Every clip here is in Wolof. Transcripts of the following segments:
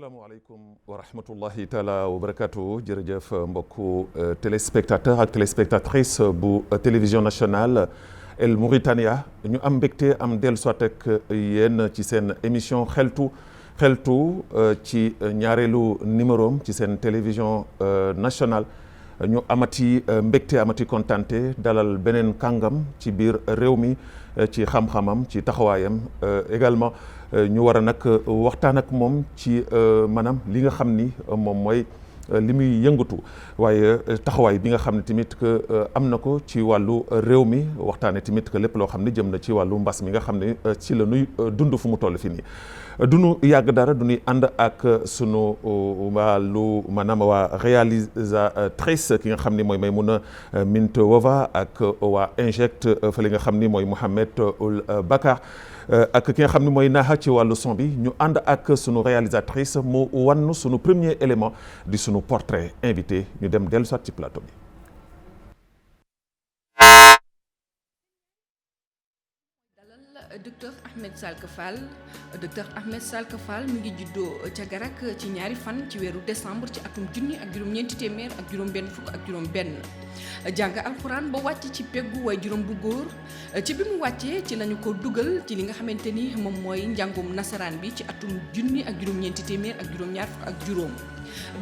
asalaamaaleykum wa rahmatullahi taala wa barakatuh jërëjëf mbokku téléspectateur ak téléspectatrice bu télévision nationale El Mauritania ñu am mbégte am dellu soit ak yéen ci seen émission xeltu ci ñaareelu numéro ci seen télévision nationale ñu amati mbégte amati kontante dalal beneen kàngam ci biir réew mi ci xam-xamam ci taxawaayam également ñu war a nag waxtaan ak moom ci maanaam li nga xam ni moom mooy li muy yëngatu waaye taxawaay bi nga xam ne tamit que am na ko ci wàllu réew mi waxtaane tamit que lépp loo xam ne jëm na ci wàllu mbas mi nga xam ne ci la nuy dund fu mu toll fi nii duñu yàgg dara du ñuy ànd ak sunu wàllu maanaam waa réalisatrice ki nga xam ni mooy Maimouna Mintowova ak waa Inject fa li nga xam ni mooy Mouhamed Ould Bakar ak ki nga xam ne mooy Naha ci wàllu son bi ñu ànd ak sunu réalisatrice mu wan sunu premier élément di sunu portrait invité ñu dem dellu soit ci plateau bi. Docteur Ahmed Salka Fall docteur Ahmed Salka Fall mi ngi juddoo ca Garak ci ñaari fan ci weeru décembre ci atum junni ak juróom-ñeenti téeméer ak juróom-benn fukk ak juróom-benn jàng alxuraan ba wàcc ci peggu way juróom bu góor ci bi mu wàccee ci lañu ko dugal ci li nga xamante ni moom mooy njàngum nasaraan bi ci atum junni ak juróom-ñeenti téeméer ak juróom-ñaar fukk ak juróom.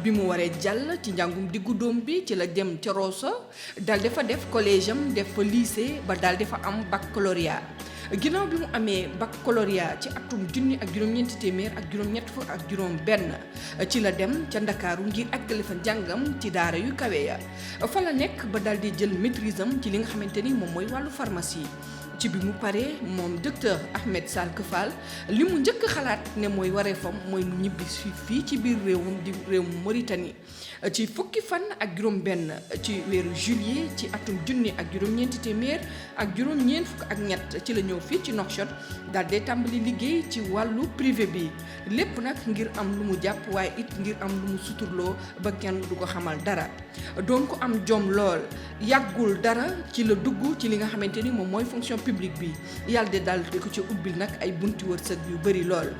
bi mu waree jàll ci njàngum diggu doom bi ci la dem ca Rosso dal dafa def collège am def fa lycée ba dal dafa am baccalauréat ginnaaw bi mu amee baccalauréat ci atum junni ak juróom-ñeenti téeméer ak juróom-ñett fukk ak juróom-benn ci la dem ca Ndakaaru ngir àggale fa njàngam ci daara yu kawe ya fa la nekk ba daal di jël maîtrise am ci li nga xamante ni moom mooy wàllu pharmacie. ci bi mu paree moom docteur Ahmed Salka Fall li mu njëkk xalaat ne mooy wareefam mooy mu ñibbi fii ci biir réewum di réewum Mauritanie ci fukki fan ak juróom-benn ci weeru juillet ci atum junni ak juróom-ñeenti téeméer ak juróom-ñeent fukk ak ñett ci la ñëw fii ci Nouakchott daal dee tàmbali liggéey ci wàllu privé bi lépp nag ngir am lu mu jàpp waaye it ngir am lu mu suturloo ba kenn du ko xamal dara doon ko am jom lool yàggul dara ci la dugg ci li nga xamante ni moom mooy fonction publique bi yàlla de daal di ko ci ubbil nag ay bunti wërsëg yu bëri lool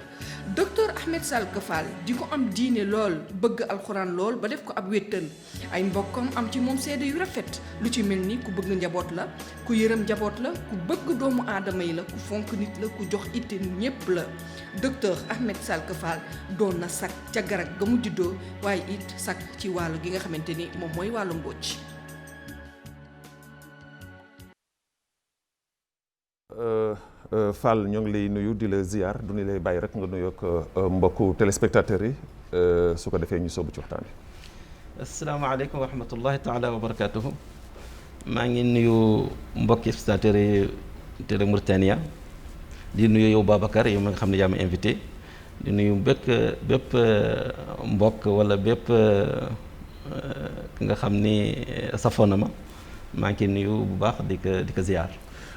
docteur Ahmed Salka Fall di ko am diine lool bëgg alxuraan lool ba def ko ab wéttal ay mbokkam am ci moom seede yu rafet lu ci mel ni ku bëgg njaboot la ku yërëm njaboot la ku bëgg doomu aadama yi la ku fonk nit la ku jox itte ñépp la docteur Ahmed Salka Fall doon na sakk ca Garak ga mu juddoo waaye it sakk ci wàllu gi nga xamante ni moom mooy wàllu mbóoj. Fall ñoo ngi lay nuyu di la ziar du ñu lay bàyyi rek nga nuyoog mbokku téléspectateurs yi su ko defee ñu sóobu ci waxtaan bi. asalaamaaleykum wa rahmatullahi taala wa barakatuhu maa ngi nuyu mbokki spectateurs yi Télé Mauritania di nuyu yow Babacar yow ma nga xam ne yaa ma invité di nuyu bépp mbokk wala bépp ki nga xam ni safoon na ma maa ngi nuyu bu baax di ko ziar.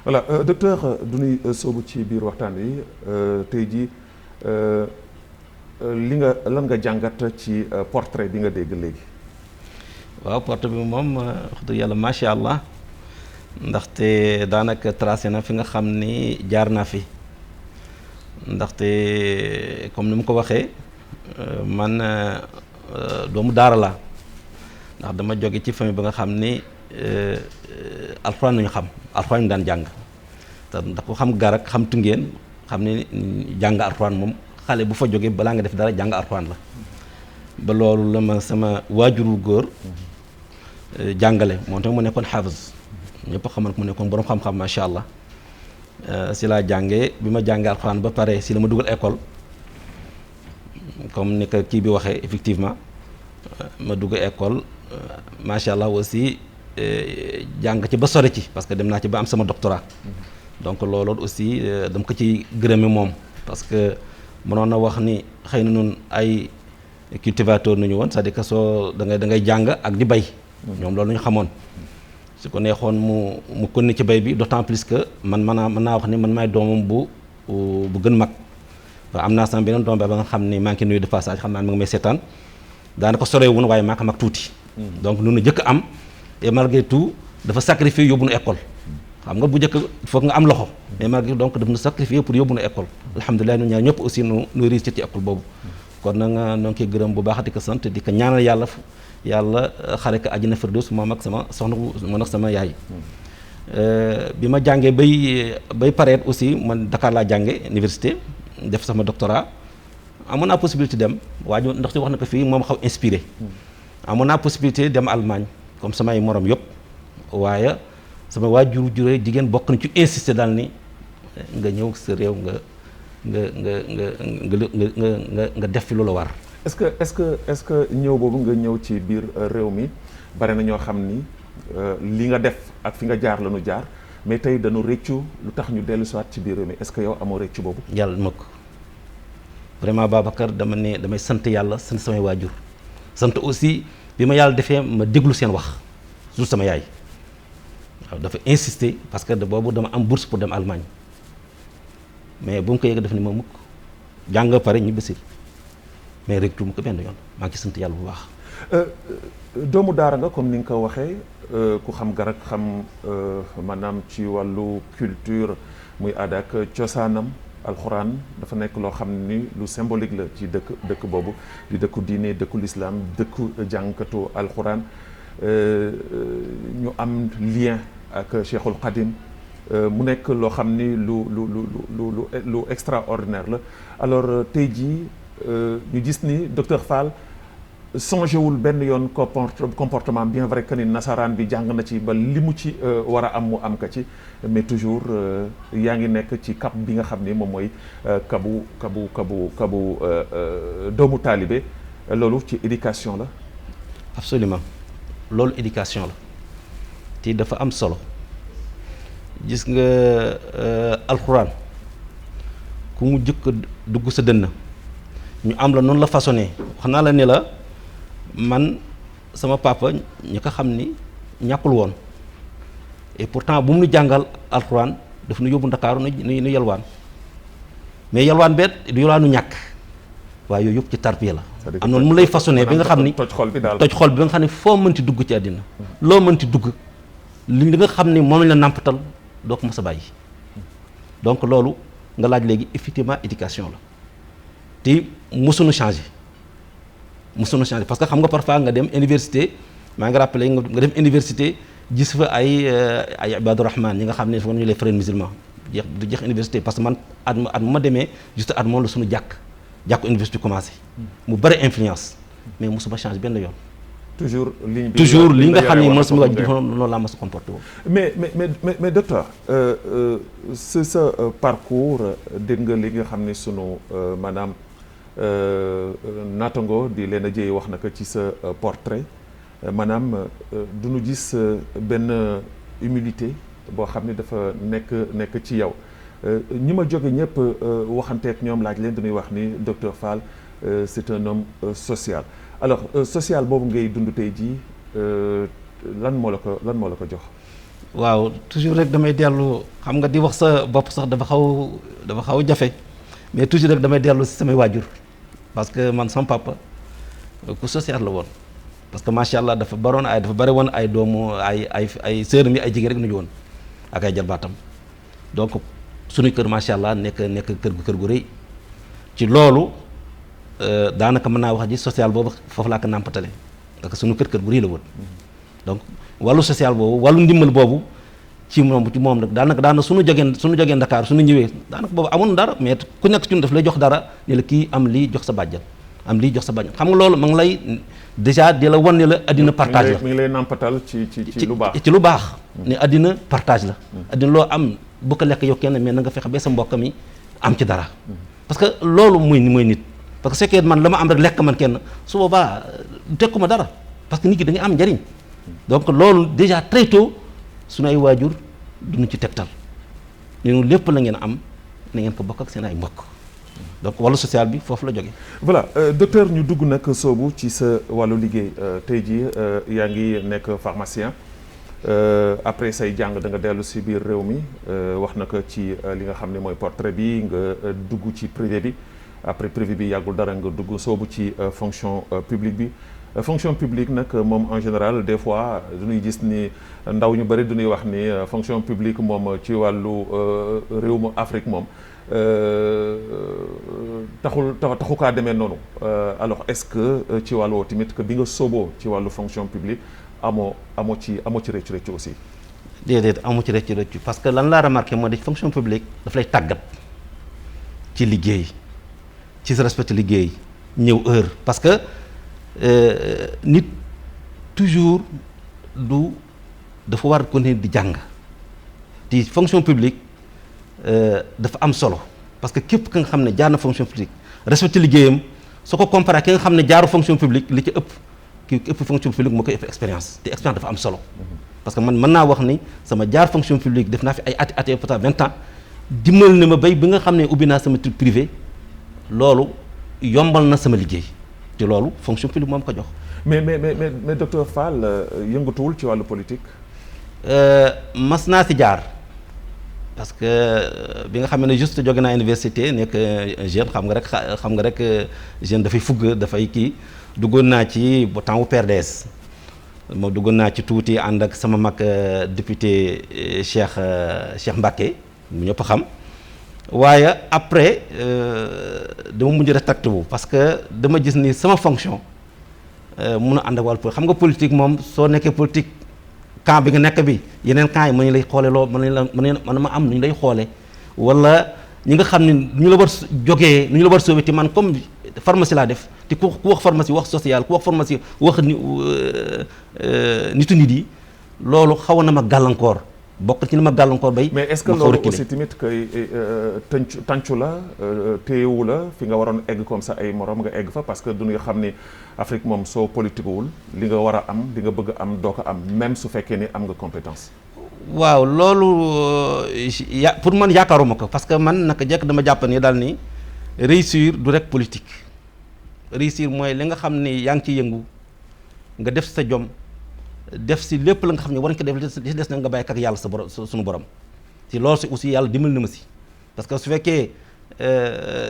voilà docteur du ñuy soobu ci biir waxtaan wi tey jii lan nga jàngat ci portrait bi nga dégg léegi. waaw portrait bi moom wax dëgg yàlla macha allah ndaxte daanaka tracé na fi nga xam ni jaar naa fi ndaxte comme ni mu ko waxee man doomu daara la ndax dama jóge ci famille ba nga xam ni. alxuraan nañu xam alxuraan ñu daan jàng te ndax ko xam Garak xam Tungeen xam ne jàng alxuraan moom xale bu fa jógee balaa nga def dara jàng alxuraan la ba loolu la ma sama waajuru góor jàngale moom tamit mu nekkoon xaafis ñëpp xamal ko mu nekkoon boroom xam-xam macha allah si laa jàngee bi ma jàngee alxuraan ba pare si la ma dugal école comme ni ko kii bi waxee effectivement ma dugg école macha allah aussi jàng ci ba sore ci parce que dem naa ci ba am sama doctorat donc loolu aussi dama ko ci gërëme moom parce que mënoon na wax ni xëy na noonu ay cultivateur nañu woon c'est-à-dire que soo da ngay jàng ak di bay ñoom loolu ñu xamoon su ko neexoon mu continuer ci bay bi d'autant plus que mën naa wax ni man maay doomam bu gën mag am naa sama beneen doom ba nga xam ni maa ngi nuyu de passage xam naa mi ngi may seetaan daanaka sorewuñu waaye maa ko mag tuuti donc nu jëkk am et malgré tout dafa sacrifier yóbbu nu école xam nga bu njëkk foog nga am loxo mais malgré donc daf nu sacrifier pour yóbbu nu école alhamdulilah ñun ñaar ñëpp aussi nu réussir ci école boobu kon na nga noo ngi koy gërëm bu baax di ko sant di ko ñaanal yàlla xare ko àjjana firdaws moom ak sama soxna man ak sama yaay. bi ma jàngee bay pareet aussi man Dakar laa jànge université def sama doctorat amoon naa possibilité dem waaju ndax si wax na ko fii moom xaw inspiré amoon naa possibilité dem Allemagne comme samay morom yëpp waaye sama waajur juree jigéen bokk na ci insisté daal ni nga ñëw sa réew nga def fi lu la war. est-ce que ñëw boobu nga ñëw ci biir réew mi bari na ñoo xam ni li nga def ak fi nga jaar la ñu jaar mais tey dañu rëccu lu tax ñu dellu siwaat ci biir réew mi est-ce que yow amoo rëccu boobu. yàlla ma ko vraiment Babacar damay sant yàlla sant samay waajur sant aussi bi ma yàlla defee ma déglu seen wax surtout sama yaay waaw dafa insister parce que boobu dama am bourse pour dem Allemagne mais bu mu ko yëg def ni ma mukk jàng pare ñu bési mais rek tu mu ko benn yoon maa ngi sant yàlla bu baax. doomu daara nga comme ni nga ko waxee ku xam Garak xam maanaam ci wàllu culture muy aada ak cosaanam alxuraan dafa nekk loo xam ni lu symbolique la ci dëkk boobu di dëkku diine dëkku lislaam dëkku jàngkatu alxuraan ñu am lien ak Cheikhul Khadim mu nekk loo xam ni lu extraordinaire la alors tey jii ñu gis ni docteur Fall songé wul benn yoon comportement bien vrai que ni nasaraan bi jàng na ci ba li mu ci war a am mu am ka ci mais toujours yaa ngi nekk ci cap bi nga xam ni moom mooy kabu doomu taalibe loolu ci éducation la. absolument loolu éducation la te dafa am solo gis nga alxuraan ku mu jëkk dugg sa dënn ñu am la noonu la façonné wax naa la ne la man sama papa ñu ko xam ni ñàkkul woon et pourtant bu mu nu jàngal alxuraan daf nu yóbbu Ndakaaru nu yalwaan mais yalwaan beet du yalwaanu ñàkk waaye yooyu yëpp ci tarbiya la am noonu mu lay façonné bi nga xam ni toj xol bi nga xam ne foo mënti dugg ci àddina loo mënti dugg li nga xam ni moom lañ la nàmpatal doo ko mës a bàyyi donc loolu nga laaj léegi effectivement éducation la te mësuñu changé parce que xam nga parfois nga dem université maa ngi rappelé nga dem université gis fa ay Ibadu Rahman ñi nga xam ne fa ñu les frères musulmans du jeex université parce que man at ma demee juste at moom la suñu jàkku université commencé mu bëri influence mais mosuma changé benn yoon toujours li nga xam ne man sama waaj noonu laa ma sa comporté woo mais docteur sa parcours dégg nga li nga xam ne sunu maanaam naatango di leen a jëy wax na ko ci sa portrait maanaam du ñu gis benn humilité boo xam ne dafa nekk ci yow ñi ma jóge ñëpp waxanteek ñoom laaj leen dañuy wax ni docteur Fall c'est un homme social alors social boobu ngay dund tey jii lan moo la ko jox. waaw toujours rek damay dellu xam nga di wax sa bopp sax dafa xaw jafe mais toujours rek damay dellu si samay waajur parce que man sama papa ku social la woon parce que macha allah dafa bari woon ay doomu ay sœur mi ay jigéen rek nu ñu woon ak ay jarbaatam donc suñu kër macha allah nekk kër gu rëy ci loolu daanaka mën naa wax ji social boobu foofu laa ko nàmpatale parce que suñu kër gu rëy la woon donc wàllu social boobu wàllu ndimbal boobu ci moom nag daanaka suñu jógee Dakar suñu ñëwee daanaka boobu amoon dara mais ku nekk ci ñun daf lay jox dara ne la kii am lii jox sa bàjjan xam nga loolu ma ngi lay déjà di la wan ne la addina partage la mi ngi lay nàmpatal ci lu baax ci lu baax ne addina partage la addina loo am bu ko lekk yow kenn mais na nga fexe ba sa mbokk mi am ci dara parce que loolu mooy nit parce que fekkee man la ma am rek lekk man kenn su boobaa tekkuma dara parce que nit ki da nga am njariñ donc loolu déjà très tôt suñu ay waajur duñu ci tegtal ne lépp la ngeen am na ngeen ko bokk ak seen ay mbokk donc wàllu social bi foofu la jógee. voilà docteur ñu dugg nag soobu ci sa wàllu liggéey tey jii yaa ngi nekk pharmacien après say jàng da nga dellu si biir réew mi wax na ko ci li nga xam ne mooy portrait bi nga dugg ci privé bi après privé bi yàggul dara nga dugg soobu ci fonction publique bi. fonction publique nag moom en général des fois dañuy gis ni ndaw ñu bëri dañuy wax ni fonction publique moom ci wàllu réew mu Afrique moom taxu kaa demee noonu alors est-ce que ci wàllu tamit que bi nga sooboo ci wàllu fonction publique amoo ci rëccu aussi. déedéet amu ci rëccu parce que lan laa remarqué moo di fonction publique daf lay tàggat ci liggéey ci respecté liggéey ñëw heure parce que nit toujours dafa war a continuer di jàng ci fonction publique dafa am solo parce que képp ka nga xam ne jaar na fonction publique respecté liggéeyam soo ko comparé ki nga xam ne jaaru fonction publique li ci ëpp fonction publique moo koy ëpp expérience te expérience dafa am solo parce que man mën naa wax ni sama jaar fonction publique def naa fi ay ati peut-être 20 ans dimbal na ma bay bi nga xam ne ubbi naa sama truc privé loolu yombal na sama liggéey te loolu fonction publique moom ko jox. mais docteur Fall yëngatuwul ci wàllu politique. mas naa si jaar parce que bi nga xam ne juste jóge naa université nekk jeune xam nga rek jeune dafay fugg dafay kii duggoon naa ci ba temps wu PRDS ma duggoon naa ci tuuti ànd ak sama mag député Cheikh Mbacké mu ñëpp xam waaye après dama mujj rétracté wu parce que dama gis ni sama fonction mun a ànd ak wàllu politique xam nga politique moom soo nekkee politique camp bi nga nekk bi yeneen camp yi mën nañu lay xoole loo mën ma am nu ñu lay xoole wala ñi nga xam ne ñu la war jógee nu ñu la war sauver te man comme pharmacie laa def te ku wax pharmacie wax social ku wax pharmacie wax nitu nit yi loolu xaw na ma gàllankoor bokk ci li ma gàllankoor bay. mais est-ce que loolu aussi tamit kay tàncu la téyewu la fi nga waroon egg comme ça ay morom nga egg fa parce que du ñu xam ni Afrique moom soo politiquewul li nga war a am li nga bëgg am doo ko am même su fekkee ni am nga compétence. waaw loolu pour man yaakaaruma ko parce que man naka jekk dama jàpp ni daal ni réussir du rek politique réussir mooy li nga xam ni yaa ngi ciy yëngu nga def sa jom. def si lépp la nga xam ne war nga ko def li si des na nga bàyyi ak yàlla sa borom suñu borom si loolu si aussi yàlla dimbali na ma si parce que su fekkee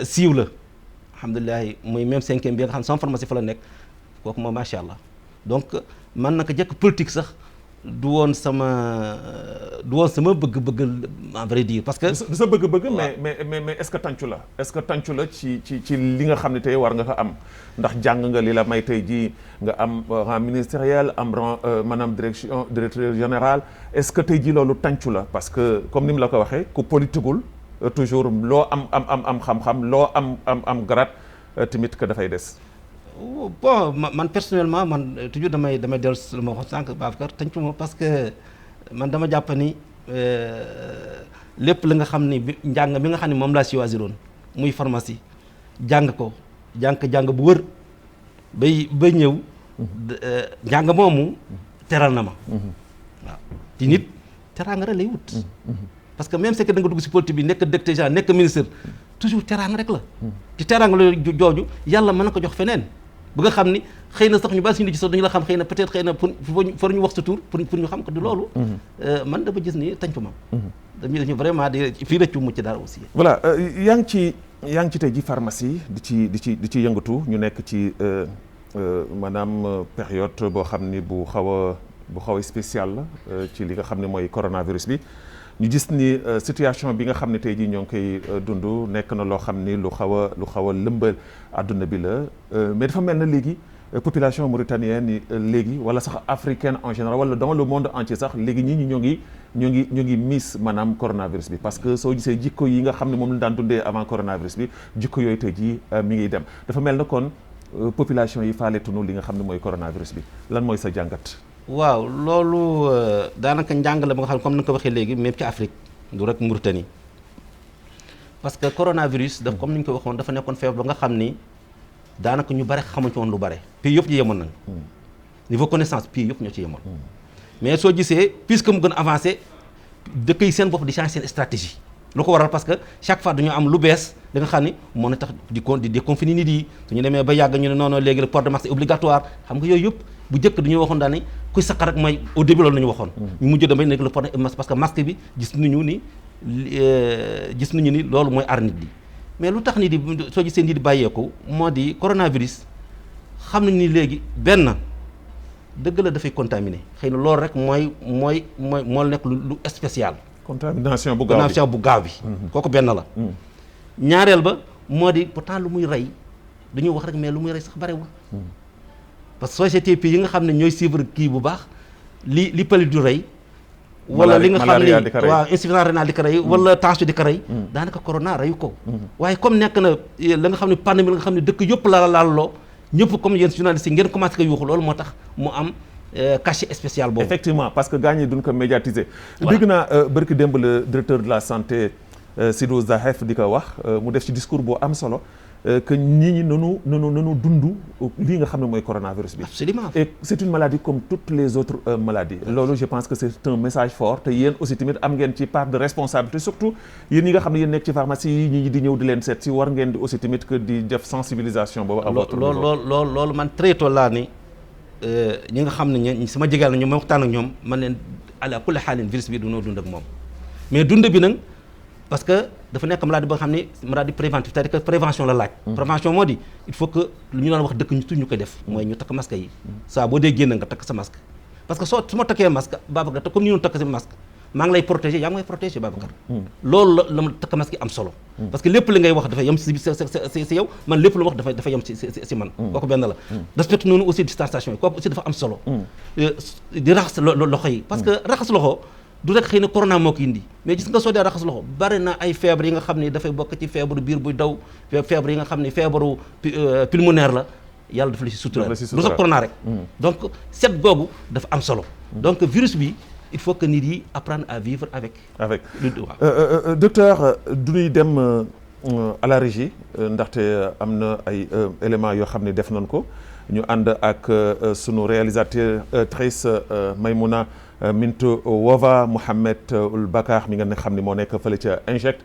siiw la alhamdulilah muy même 5e bi nga xam ne sama pharmacie fa la nekk kooku moom macha allah donc man naka jëkk politique sax du woon sama bëgg-bëgg en vrai dire parce que. du sa bëgg-bëgg mais est-ce que tàncu la ci li nga xam ne tey war nga ko am ndax jàng nga li la may tey jii nga am rang ministériel am rang maanaam directeur général est-ce que tey jii loolu tàncu la parce que comme ni mu la ko waxee ku politiqueul toujours loo am xam-xam loo am grade tamit que dafay des. bon man personnellement man toujours damay dellu si lu ma wax sànq Babacar tàncu ma parce que man dama jàpp ni lépp li nga xam ni njàng mi nga xam ne moom laa choisiroon muy pharmacie jàng bu wër bay ñëw njàng moomu teral na ma waaw ci nit teraanga rek lay wut parce que même c'est que da nga dugg si politique bi nekk directeur général nekk ministre toujours teraanga rek la ci teraanga la jooju yàlla mën na ko jox feneen bu nga xam ni xëy na sax ñu bari suñu ci sax dañu la xam xëy na peut-être xëy na pour ñu wax sa tur pour ñu xam ko du loolu man dama gis ni tàncu ma dañu vraiment di fii rëccu mu ci dara aussi voilà yaa ngi ci tey ji pharmacie di ci yëngatu ñu nekk ci maanaam période boo xam ni bu xaw a spécial la ci li nga xam ne mooy coronavirus bi ñu gis ni situation bi nga xam ne tey jii ñoo ngi koy dund nekk na loo xam ni lu xaw a lëmbal àdduna bi la mais dafa mel na léegi population mauritanienne yi léegi wala sax africaine en général wala dans le monde entier sax léegi ñi ñoo ngi miss maanaam coronavirus bi parce que soo gisee jikko yi nga xam ne moom la daan dundee avant coronavirus bi jikko yooyu tey jii mi ngi dem dafa mel na kon population yi faaleetunu li nga xam ne mooy coronavirus bi lan mooy sa jàngat. waaw loolu daanaka njàng la ba nga xam ne comme ni nga ko waxee léegi même ci Afrique du rek Mauritanie parce que coronavirus daf comme ni ñu ko waxoon dafa nekkoon feebar ba nga xam ni daanaka ñu bare xamuñ ci woon lu bare pays yëpp ci yemoon nañ niveau connaissance pays yëpp ñoo ci yemoon mais soo gisee puisque mu gën a avancé dëkk yi seen bopp di changer seen stratégie lu ko waral parce que chaque fois dañoo am lu bees da nga xam ni moo na tax di déconfiner nit yi suñu demee ba yàgg ñu ne non léegi le port de masque est obligatoire xam nga yooyu yëpp bu njëkk dañoo waxoon daal ni kuy saqar rek mooy au début loolu la ñu waxoon ñu mujj damay nekk le port de masque parce que masque bi gis nañu ni loolu mooy aar nit yi mais lu tax nit di soo gisee nit di bàyyeeku moo di coronavirus xam nañ ni léegi benn dëgg la dafay contaminé xëy na loolu rek moo nekk lu spécial. contamination bu gaaw bi kooku benn la. ñaareel ba moo di pourtant lu muy rey dañuy wax rek mais lu muy rey sax barewul parce que société yi nga xam ne ñooy suivre kii bu baax li palu du rey wala li nga xam ne waaw insuffisance rénale di ko rey wala tension di ko rey daanaka corona reyu ko waaye comme nekk na la nga xam ne pandémie la nga xam ne dëkk yëpp la laaloo ñëpp comme yéen journalistes yi ngeen commencé ko yuuxu loolu moo tax mu am cachet spécial boobu effectivement parce que gars ñi duñ ko médiatiser dégg naa bërki démb le directeur de la santé Sidou Zahef di ko wax mu def ci discours boo am solo que nit ñi nanu dund lii nga xam ne mooy coronavirus bi. Absolument. Et c'est une maladie comme toutes les autres maladies. loolu je pense que c'est un message fort te yéen aussi tamit am ngeen ci part de responsabilité surtout yéen ñi nga xam ne yéen nekk ci pharmacie yi ñi di ñëw di leen seet si war ngeen di aussi tamit que di def sensibilisation boobu. à votre niveau loolu man très tôt laa ni ñi nga xam ne ñi sama jegal na ñoom ma waxtaan ak ñoom man leen ala kulli xaalin virus bi dunoo dund ak moom mais dund bi nag. parce que dafa nekk maladie ba nga xam ne maladie préventive c'est-à-dire que prévention la laaj. prévention moo di il faut que lu ñu doon wax dëkk ñu tudd ñu koy def. mooy ñu takk masque yi. saa boo dee génn nga takk sa masque. parce que su ma takkee masque Babacar te comme ni ñu takk sa masque maa ngi lay protéger yaa ngi may protéger Babacar. loolu la ma takk masque yi am solo. parce que lépp li ngay wax dafay yem si yow man lépp lu wax dafay yem si man. kooku benn la. respecte noonu aussi distanciation yi kooku aussi dafa am solo. di raxas loxo yi parce que raxas loxo. du rek xëy na corona moo ko indi mais gis nga soo dee raxas loxo bari na ay feebar yi nga xam ne dafay bokk ci feebaru biir buy daw feebar yi nga xam ne feebaru pulmonaire la yàlla dafa la si sutura du sax corona rek donc set googu dafa am solo donc virus bi il faut que nit yi apprendre à vivre avec docteur du ñuy dem à la régie ndaxte am na ay éléments yoo xam ne def nañ ko ñu ànd ak sunu réalisatrice Maymouna Mintu Wova Mohamed Ould Bakar mi nga xam ni moo nekk fële ca Inject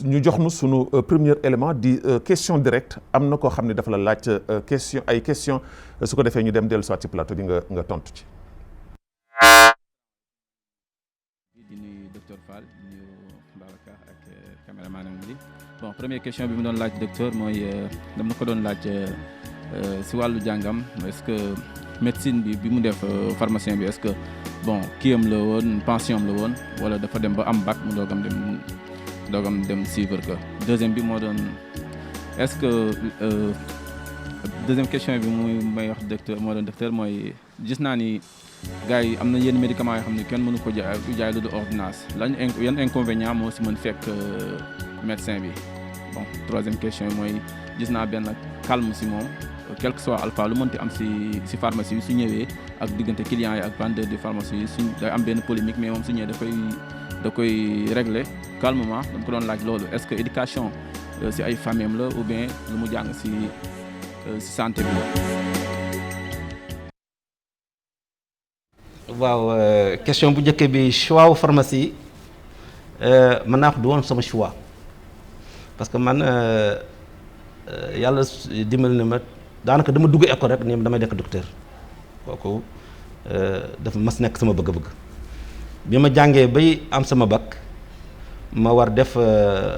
ñu jox nu sunu premier élément di question directe am na koo xam ne dafa la laaj question su ko defee ñu dem dellu soit ci plateau bi nga tontu ci. di nuyu docteur Fall di nuyu Babacar ak caméraman am bi bon première question bi mu doon laaj docteur mooy dama ko doon laaj si wàllu jàngam est-ce que médecine bi mu def pharmacien bi est-ce que bon kiyam la woon pension la woon wala dafa dem ba am bac mu doogam dem suivre que deuxième bi moo doon est-ce que deuxième question bi muy may wax docteur moo doon docteur mooy gis naa ni gars yi am na yenn médicaments yoo xam ne kenn mënu ko jaay lu du ordonnance yan inconvénient moo si mën fekk médecin bi bon troisième question mooy gis naa benn calme si moom quel que soit alpha lu mënti am si pharmacie bi su ñëwee ak diggante clients yi ak vendeur de pharmacie yi suñ day am benn polémique mais moom su ñëwee da koy régler calmement dama ko doon laaj loolu est-ce que éducation si ay famille la ou bien lu mu jàng si santé bi la. waaw question bu njëkk bi choix wu pharmacie mën naa wax du woon sama choix parce que man yàlla dimbali na ma daanaka dama dugg école rek ni damay nekk docteur kooku dafa mas nekk sama bëgg-bëgg bi ma jàngee bay am sama bac ma war def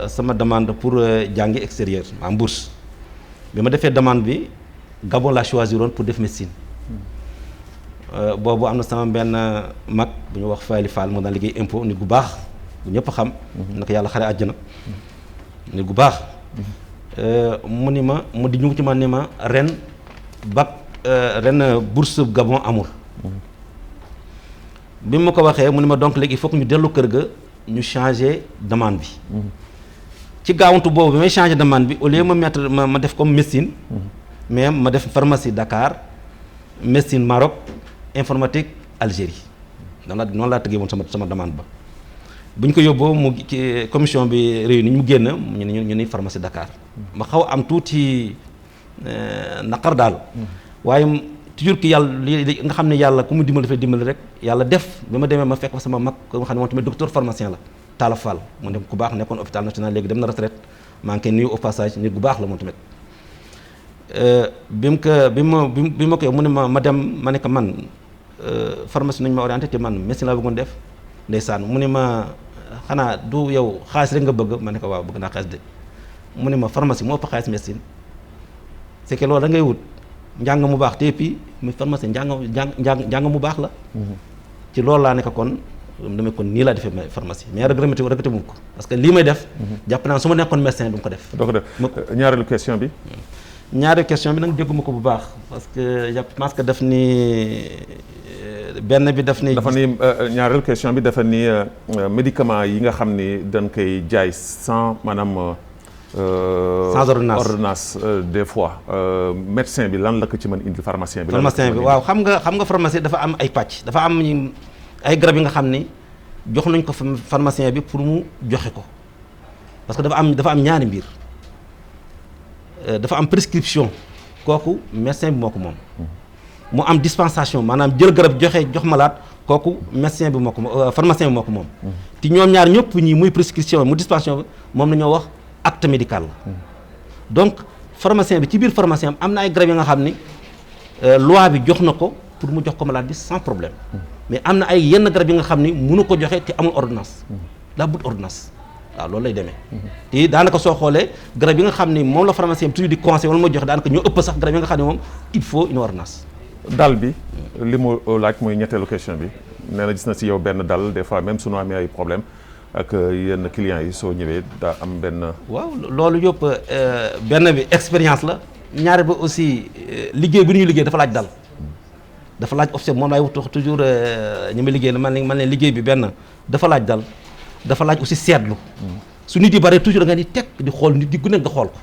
sama demande pour jàngi extérieur en bourse bi ma defee demande bi Gabon laa choisiroon pour def médecine boobu am na sama benn mag bu ñu wax Fayli Fall moo daan liggéey impôt nit gu baax bu ñëpp xam naka yàlla xare àjjana nit gu baax mu ni ma mu di ñu ci ma ni ma ren bourse Gabon amul bi ma ko waxee mu ni ma donc léegi il faut que ñu dellu kër ga ñu changer demande bi ci gaawantu boobu bi may changer demande bi au lieu ma def comme médecine mais ma def pharmacie Dakar médecine Maroc informatique Algérie noonu laa tëggee woon sama demande ba bu ñu ko yóbboo mu ci commission bi réunie mu génn ñu ni pharmacie Dakar ma xaw a am tuuti naqar daal waaye toujours que yàlla li nga xam ne yàlla ku mu dimbali dafay dimbali rek yàlla def bi ma demee ma fekk fa sama mag ko nga xam ne moom tamit docteur pharmacien la Talla Fall mu dem ku baax nekkoon hôpital national léegi dem na retraite maa ngi koy nuyu au passage nit gu baax la moom tamit bi ma ko mu ne ma dem ma ne ko man pharmacie nañu ma orienté te man médecine laa bëggoon def ndeysaan mu ne ma xanaa du yow xaalis rek nga bëgg ma ne ko waaw bëgg naa xaalis de mu ne ma pharmacie moo ëpp xaalis médecine c'est que loolu da ngay wut njàng mu baax te puis muy pharmacie njàng mu baax la ci loolu laa ne ko kon damay kon nii laa defee pharmacie mais regretté mu ko parce que lii may def jàpp naa su ma nekkoon médecin du ma ko def. doo ko def ñaareelu question bi. ñaareelu question bi nag dégguma ko bu baax parce que je pense que daf ni benn bi daf ni. dafa ni ñaareelu question bi dafa ni médicament yi nga xam ni dañ koy jaay sans maanaam. sans ordonnance des fois médecin bi lan la ko ci mën indi pharmacien bi. pharmacien bi waaw xam nga pharmacie dafa am ay pàcc dafa am ay garab yi nga xam ni jox nañ ko pharmacien bi pour mu joxe ko parce que dafa am ñaari mbir dafa am prescription kooku médecin bi moo ko moom. mu am dispensation maanaam jël garab jox malade kooku médecin bi moo ko pharmacien bi moo ko moom. te ñoom ñaar ñëpp ñi muy prescription mu dispensation bi moom la ñoo wax. acte médical la donc pharmacien bi ci biir pharmacien am na ay garab yi nga xam ni loi bi jox na ko pour mu jox ko malade bi sans problème mais am na ay yenn garab yi nga xam ni mënu ko joxe te amul ordonnance daa but ordonnance waaw loolu lay demee te daanaka soo xoolee garab yi nga xam ni moom la pharmacien bi toujours di conseil wala moo joxe daanaka ñoo ëpp sax garab yi nga xam ne moom il faut une ordonnance. dal bi li mu laaj mooy ñetteelu question bi nee na gis na si yow benn dal des fois même su ñu amee ay problème ak yenn clients yi soo ñëwee daa am benn. waaw loolu yëpp benn bi expérience la ñaari ba aussi liggéey bi ñuy liggéey dafa laaj dal dafa laaj option moom laay wax toujours ñi ma liggéey man leen liggéey bi benn dafa laaj dal dafa laaj aussi seetlu su nit yi bare toujours da nga ni teg di xool nit di gu nekk nga xool ko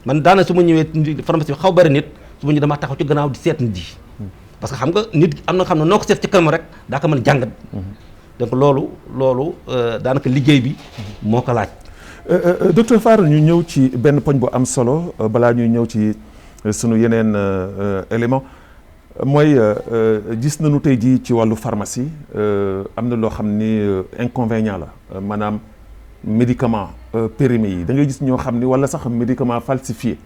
man daana su ma ñëwee pharmacie bi xaw bari nit su ma ñëwee dama taxaw ci gannaaw di seet nit yi parce que xam nga nit am na xam ne noo ko seet ci kanam rek daa ko mën jàngat. donc loolu daanaka liggéey bi moo ko laaj. docteur Fall ñu ñëw ci benn poñ bu am solo balaa ñuy ñëw ci sunu yeneen élément mooy gis nañu tey jii ci wàllu pharmacie am na loo xam ni inconvénient la maanaam médicament périmé yi da ngay gis ñoo xam ni walla sax médicament falsifié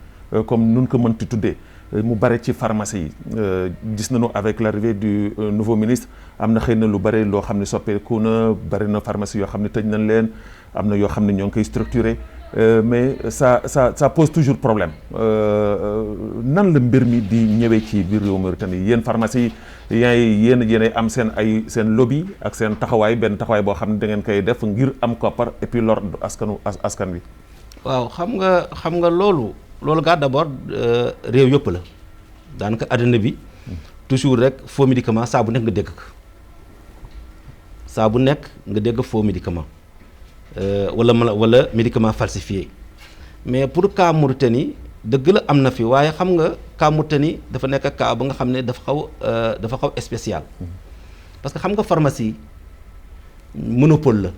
comme nun ko mënti tuddee mu bare ci pharmacie yi gis nañu avec l'arrivée du nouveau ministre am na xëy na lu bare loo xam ne soppeeku na bari na pharmacie yoo xam ne tëj nañ leen am na yoo xam ne ñoo ngi koy structuré mais ça pose toujours problème nan la mbir mi di ñëwee ci biir réew Mauritanie yéen pharmacie yi yéen am seen lobby ak seen taxawaay benn taxawaay boo xam ne da ngeen koy def ngir am koppar et puis lor askan wi. waaw xam nga loolu gaa d'abord réew yëpp la daanaka àddina bi toujours rek faux médicament saa bu nekk nga dégg faux médicament wala médicament falsifié mais pour cas Mauritanie dëgg la am na fi waaye xam nga cas Mauritanie dafa nekk cas ba nga xam ne dafa xaw spécial parce que xam nga pharmacie monopole la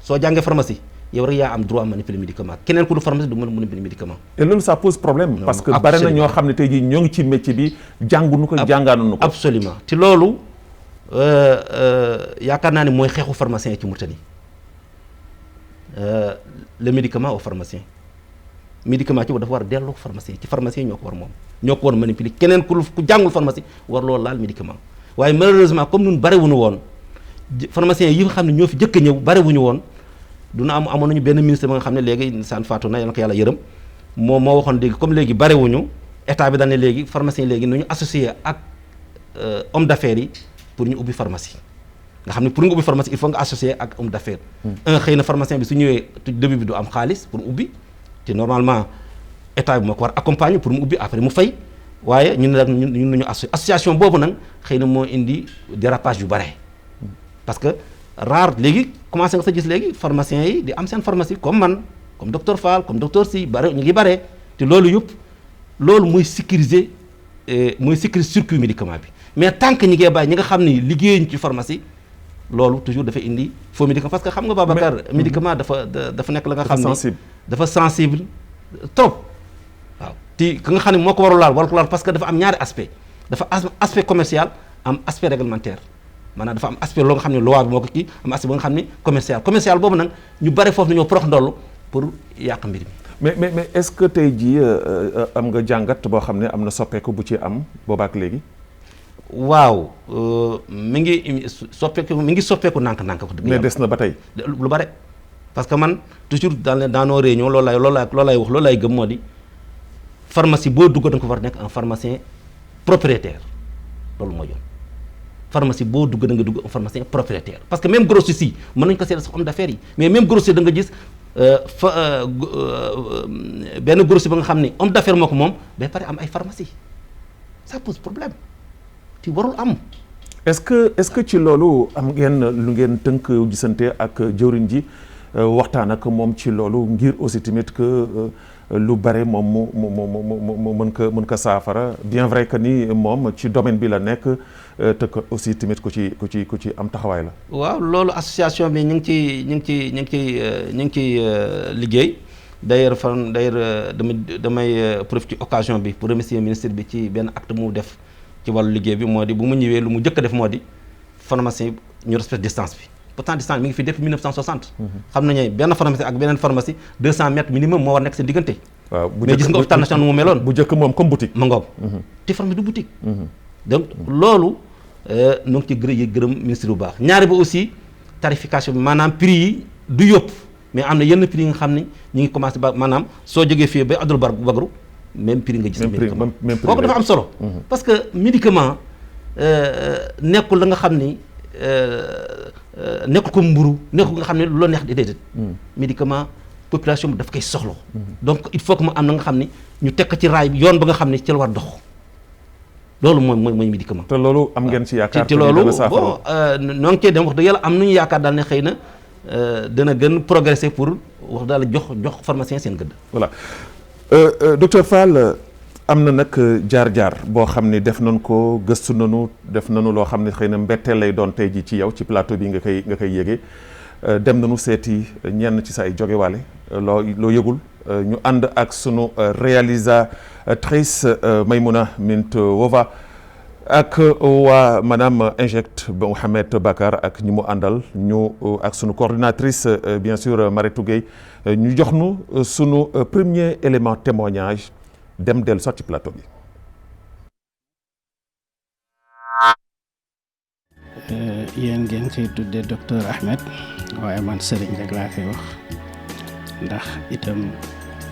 soo jàngee pharmacie yow rek yaa am droit manipuler médicament keneen ku du pharmacie du mën a manipuler médicament. et loolu ça pose problème. Non, parce que bari na ñoo xam ne tey jii ñoo ngi ci métier bi jànguñu ko jàngaanuñu ko. absolument te loolu yaakaar naa ne mooy xeexu pharmacien ci Mauritanie le médicament au pharmacien médicament ci dafa war a delloo pharmacien ci pharmacien ñoo ko war moom ñoo ko war manipuler keneen ku jàngul pharmacie war loolu laal médicament waaye malheureusement comme ñun bariwuñu woon pharmacien yi nga xam ne ñoo fi jëkk a ñëw bariwuñu woon. amoon nañu benn ministre ba nga xam ne léegi saan faatu na yal na ko yàlla yërëm moo waxoon léegi comme léegi barewuñu état bi dañ ne léegi pharmacien léegi nañu associé ak homme d'affaires yi pour ñu ubbi pharmacie nga xam ne pour nga ubbi pharmacie il faut nga associé ak homme d'affaires xëy na pharmacien bi su ñëwee début bi du am xaalis pour ubbi te normalement état bi moo ko war accompagner pour mu ubbi après mu fay waaye ñun nag ñun nañu association boobu nag xëy na moo indi dérapage yu bare parce que rare léegi commencé nga sa gis léegi pharmaciens yi di am seen pharmacie comme man comme docteur Fall comme docteur Sy bare ñu ngi bare te loolu yëpp loolu mooy sécuriser circuit médicament bi mais tant que ñi ngay bàyyi ñi nga xam ni liggéeyuñ ci pharmacie loolu toujours dafay indi faux médicament parce que xam nga Babacar médicament dafa nekk la nga xam ni dafa sensible trop waaw te ka nga xam ne moo ko warul laal parce que dafa am ñaari aspect dafa aspect commercial am aspect réglementaire maanaam dafa am aspect loo nga xam ne loi bi moo ko kii am aspect ba nga xam ne commercial boobu nag ñu bari foofu nañoo prox ndoll pour yàq mbir mi mais est-ce que tey jii am nga jàngat boo xam ne am na soppeeku bu ci am boobaak léegi waaw mi ngi soppeeku nànk-nànk wax dëgg mais des na ba tey lu bare parce que man toujours dans nos réunions loolu laay gëm moo di pharmacie boo dugg da nga ko war a nekk un pharmacien propriétaire loolu moo yoon pharmacie boo dugg da nga dugg un pharmacien propriétaire parce que même grossiste yi mën nañu ko seet sax homme d'affaires yi mais même grossiste da nga gis benn grossiste ba nga xam ni homme d'affaires moo ko moom ba pare am ay pharmacie ça pose problème ti warul am. est-ce que ci loolu am ngeen lu ngeen tënk gisante ak jëwriñ ji waxtaan ak moom ci loolu ngir aussi tamit que lu bare moom mu mën ko saafara bien vrai que ni moom ci domaine bi la nekk te que aussi tamit ku ci am taxawaay la. waaw loolu association bi ñu ngi ciy liggéey d'ailleurs damay profiter ci occasion bi pour remercier ministre bi ci benn acte mu def ci wàllu liggéey bi moo di bu mu ñëwee lu mu njëkk a def moo di pharmacie ñu respecte distance bi. pourtant distance mi ngi fi depuis 1960. xam nañu benn pharmacie ak beneen pharmacie 200 mètres minimum moo war nekk seen diggante. waaw mais gis nga hôpital national mu meloon. bu njëkk moom comme boutique. ma ngoog te pharmacie du boutique. donc loolu nu ngi ci gërëm ministre bu baax ñaari ba aussi tarification bi maanaam prix yi du yëpp mais am na yenn prix yi nga xam ni ñu ngi commencé ba maanaam soo jógee fii ba Abdoul Bagru même prix nga gis. médicament kooku dafa am solo. parce que médicament nekkul la nga xam ni. nekkul ko mburu nekkul nga xam ne lu la neex déedéet médicament population bi daf koy soxla donc il faut que mu am na nga xam ni ñu teg ko ci raay bi yoon ba nga xam ne ci la war dox loolu mooy médicament te loolu am ngeen ci yaakaar te loolu bon noo ngi cee dem wax dëgg yàlla am nañu yaakaar daal ne xëy na dana gën progresser pour wax daal jox pharmacien seen gëdd. voilà docteur Fall am na nag jaar-jaar boo xam ni def nañ ko gëstu nañu def nañu loo xam ne xëy na mbetteel lay doon tey ji ci yow ci plateau bi nga koy yëgee dem nañu seeti ñenn ci sa ay jogewaale loo yëgul ñu ànd ak sunu réalisatrice Maymouna Mintova ak waa madame Inject Mouhamed Bakar ak ñi mu àndal ñu ak sunu coordinatrice bien sûr Maritou Gueye ñu jox nu sunu premier élément témoignage dem dellu sax ci plateau bi. yéen ngeen koy tuddee docteur Ahmed waaye man Serigne rek laa koy wax ndax itam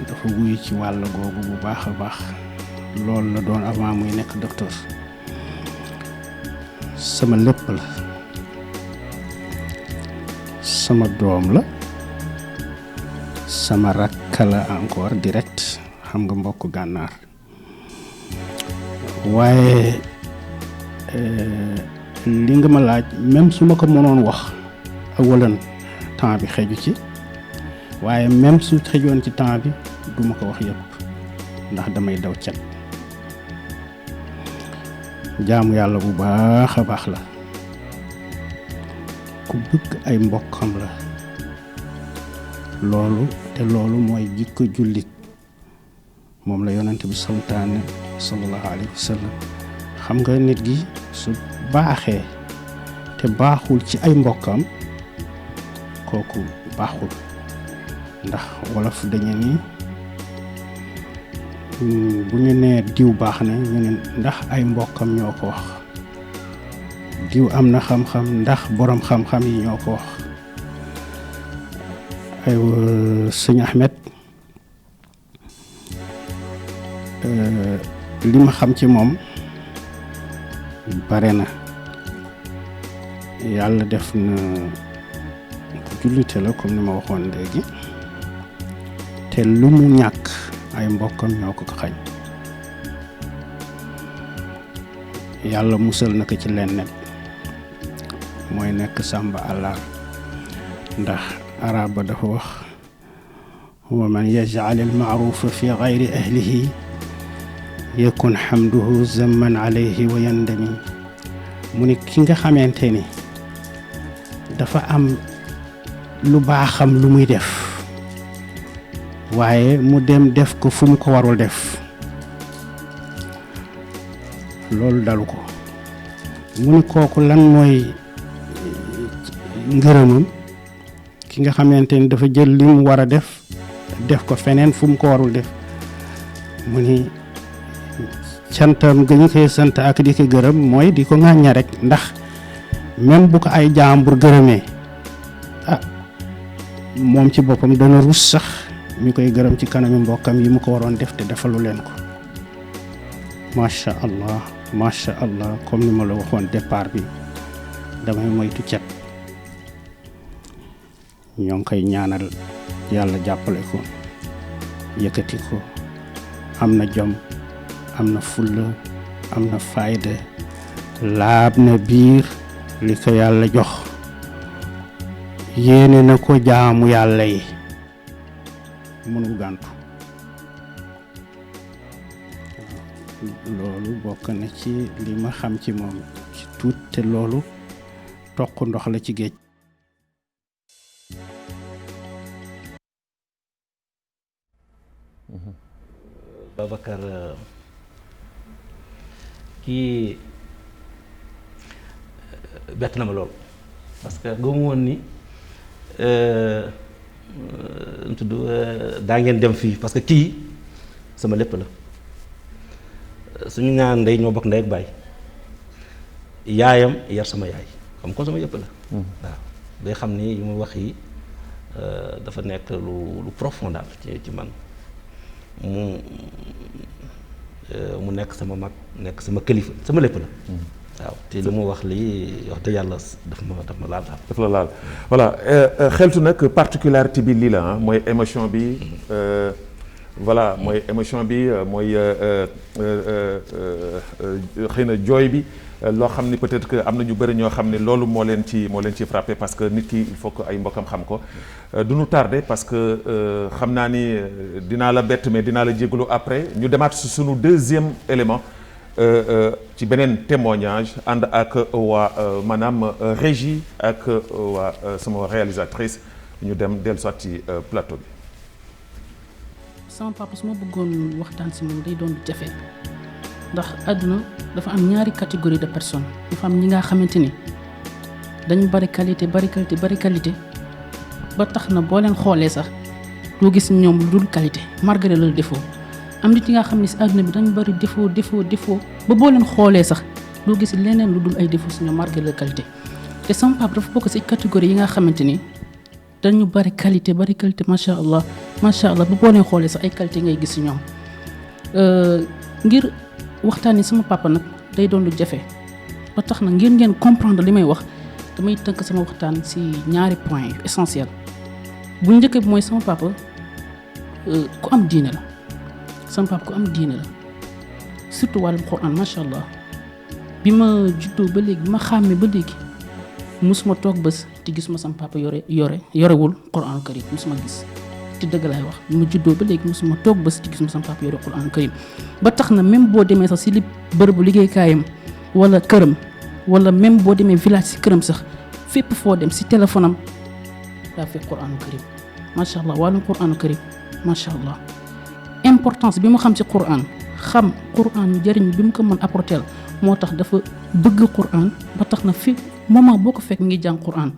dafa wuyu ci wàll googu bu baax a baax loolu la doon avant muy nekk docteur sama lépp la sama doom la sama rakk la encore direct. xam nga mbokk gànnaar waaye li nga ma laaj même su ma ko mënoon wax awalan temps bi xeju ci waaye même su xejoon ci temps bi du ma ko wax yëpp ndax damay daw cet jaamu yàlla bu baax a baax la ku bëgg ay mbokkam la loolu mooy jikko jullit moom la yonent bi santaane sallallahu alayhi wa sallam xam nga nit gi su baaxee te baaxul ci ay mbokkam kooku baaxul ndax wolof dañu ni bu ñu nee diw baax na ñu ne ndax ay mbokkam ñoo ko wax diw am na xam-xam ndax borom xam-xam yi ñoo ko wax ay sëñ Ahmed li ma xam ci moom bare na yàlla def na jullite la comme ni ma waxoon léegi te lu mu ñàkk ay mbokkam ñoo ko xañ yàlla musal na ko ci lenn mooy nekk sàmba àllar ndax arab ba dafa wax wa man yaj'al al ma'rufa fi ghayri ahlihi yakun hamduhu zamman alayhi wa yandami mu ne ki nga xamante ni dafa am lu baaxam lu muy def waaye mu dem def ko fu mu ko warul def loolu dalu ko mu ni kooku lan mooy ngërëmam ki nga xamante ni dafa jël li mu war a def ko feneen fu mu ko warul def mu ni cantam ga ñu koy sant ak di ko gërëm mooy di ko ŋàñña rek ndax même bu ko ay jaambur gërëmee moom ci boppam dana rus sax mi koy gërëm ci kanami mbokkam yi mu ko waroon def te defalu leen ko macha allah comme ni ma la waxoon départ bi damay moytu cet ñoo ngi koy ñaanal yàlla jàppale ko yëkkati ko am na jom am na fulla am na fayda laab na biir li ko yàlla jox yéene na ko jaamu yàlla yi mënul gàntu loolu bokk na ci li ma xam ci moom ci tuut te loolu toq ndox la ci géej. Babacar kii bett na ma lool parce que gëmu woon ni tudd daa ngeen dem fii parce que kii sama lépp la suñu ñaan ndey ñoo bokk ndey ak baay yaayam yar sama yaay xam ko sama yëpp la waaw day xam ni yu mu wax yi dafa nekk lu profond daal ci man mu nekk sama mag nekk sama kilifa sama lépp la waaw te li mu wax lii wax dëgg yàlla daf ma laal daal. daf la laal voilà xeltu nag particularité bi lii la mooy émotion bi voilà mooy émotion bi mooy xëy na jooy bi loo xam ni peut-être que am na ñu bëri ñoo xam ne loolu moo leen ci frappé parce que nit ki il faut que ay mbokkam xam ko du ñu tardé parce que xam naa ni dinaa la bett mais dinaa la jégalu après ñu demaat si sunu deuxième élément ci beneen témoignage ànd ak waa maanaam régie ak waa sama réalisatrice ñu dem dellu soit ci plateau bi. sama papa su ma bëggoon waxtaan si moom day doon jafe ndax àdduna dafa am ñaari catégorie de personnes dafa am ñi nga xamante ni dañu bari qualité ba tax na boo leen xoolee sax doo gis ñoom lu dul qualité malgré le défaut am nit ñi nga xam ne si àdduna bi dañu bari défaut ba boo leen xoolee sax doo gis leneen lu dul ay défaut si ñoom malgré la qualité te sama papa dafa bokk si catégorie yi nga xamante ni dañu bari qualité macha allah ba boo leen xoolee sax ay qualité ngay gis si ñoom ngir waxtaan yi sama papa nag day doon lu jafe ba tax na ngir ngeen comprendre li may wax damay tënk sama waxtaan si ñaari point essentiel bu njëkk bi mooy sama papa ku am diine la surtout wàllum Quran macha allah bi ma juddoo ba léegi bi ma xàmmee ba léegi musuma toog bés te gisuma sama papa yorewul Quran karim musuma gis te dëgg laay wax bi ma juddoo ba léegi musuma toog bés te gisuma sama papa yore Quran karim ba tax na même boo demee sax si li bërëbu liggéeykaayam wala këram wala même boo demee village si këram sax fépp foo dem si téléphone am daa fekk Quran karim macha allah wàllum Quran karim macha allah importance bi mu xam ci Quran xam Quran njëriñ bi mu ko mën apporter moo tax dafa bëgg Quran ba tax na fi moment boo ko fekk ngi jàng Quran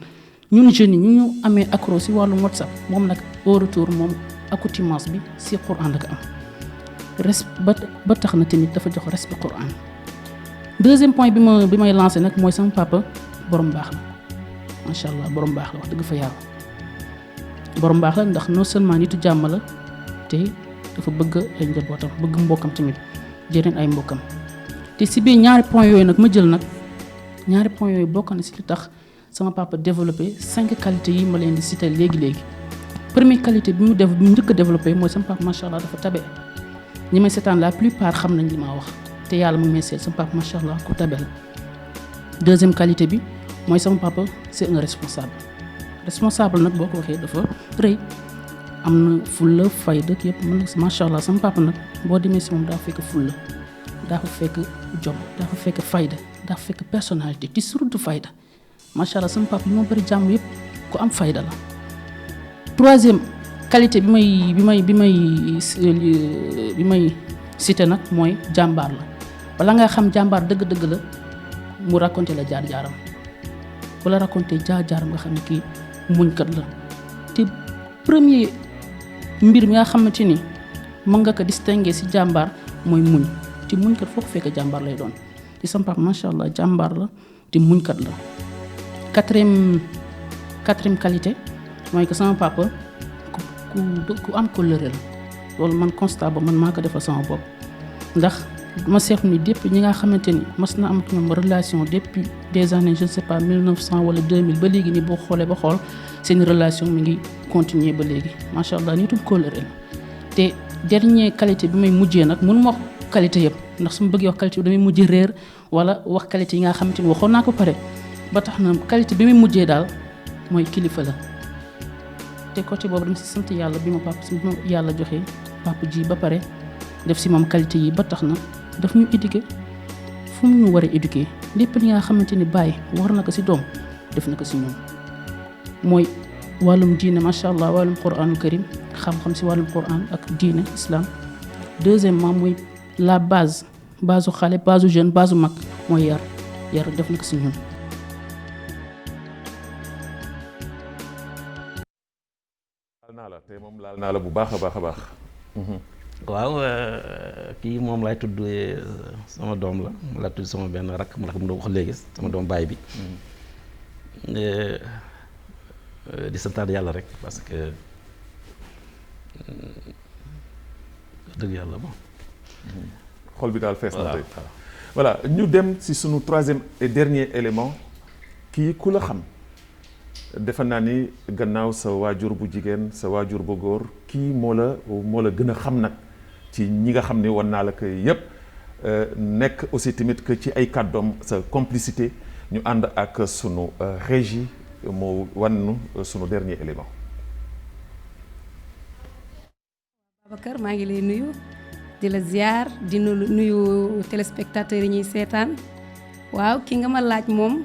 ñun jeunes yi ñu amee accro si wàllum WhatsApp moom nag au retour moom accoutumance bi si Quran la ko am ba tax na tamit dafa jox respect Quran. deuxième point bi may lancé nag mooy sama papa borom baax la macha allah borom baax la wax dëgg fa yàlla borom baax la ndax non seulement nitu jàmm la te dafa bëgg ay njabootam bëgg mbokkam tamit jëriñ ay mbokkam te si biir ñaari point yooyu nag ma jël nag ñaari point yooyu bokk na si li tax sama papa développé 5 qualités yi ma leen di citer léegi première qualité bi mu njëkk a développé mooy sama papa macha allah dafa tabe ñi may seetaan la plupart xam nañ li ma wax te yàlla mu ngi may seet sama papa macha allah ku tabe la. deuxième qualité bi mooy sama papa c'est un responsable nag boo ko waxee dafa rëy am na fulla fayda yëpp mën na macha allah sama papa nag boo demee si moom daa fekk fulla daa fa fekk jom daa fa fekk fayda daa fa fekk personnalité te surtout fayda macha allah sama papa li ma bëri jàmm yëpp ku am fayda la. troisième qualité bi may cité nag mooy jàmbaar la bala nga xam jàmbaar dëgg-dëgg la mu raconté la jaar-jaaram wala raconté jaar-jaaram nga xam ne kii muñkat la te premier mbir mi nga xamante ni mën nga ko distinguer ci jàmbaar mooy muñ te muñkat foo ko fekk jàmbaar lay doon te sama papa macha allah jàmbaar la te muñkat la. quatrième qualité mooy que sama papa ku am kóllëre la loolu man constat ba man maa ko defal sama bopp ndax ma seetlu ni depuis ñi nga xamante ni mas na am ak ñoom relation depuis des années je ne sais pas 1900 wala 2000 ba léegi ni boo xoolee ba xool seen relation mi ngi continuer ba léegi macha allah nitum kóllëre la te dernier qualité bi may mujjee nag mënu ma wax qualité yëpp ndax su ma bëggee wax qualité bi damay mujjee réer wala wax qualité yi nga xamante ni waxoon naa ko pare ba tax na qualité bi may mujjee daal mooy kilifa la te côté boobu dama si sant yàlla bi ma yàlla joxee papa ji ba pare def si moom qualité yi ba tax na daf ñu éduquer fu mu ñu war a éduquer lépp li nga xamante ni bàyyi war na ko si doom def na ko si ñoom mooy wàllum diine macha allah wàllum quranu karim xam-xam si wàllum quran ak diine islam deuxièmement mooy la base u xale base u jeune base u mag mooy yar def na ko si ñoom. laal naa la bu baax a baax. waaw kii moom laay tudd sama doom la ma laa tudd sama benn rakk ma la ko mën a wax léegi sama doom baay bi di santaat yàlla rek parce que dëgg yàlla bon xol bi daal fees na tey voilà ñu dem ci sunu troisième et dernier élément kii ku la xam defe naa ni gannaaw sa waajur bu jigéen sa waajur bu góor kii moo la gën a xam nag ci ñi nga xam ne wan naa la ko yépp nekk aussi tamit que ci ay kàddoom sa complicité ñu ànd ak sunu régie moo wan sunu dernier élément. Babacar maa ngi lay nuyu di la ziar di nuyu téléspectateurs yi ñuy seetaan waaw ki nga ma laaj moom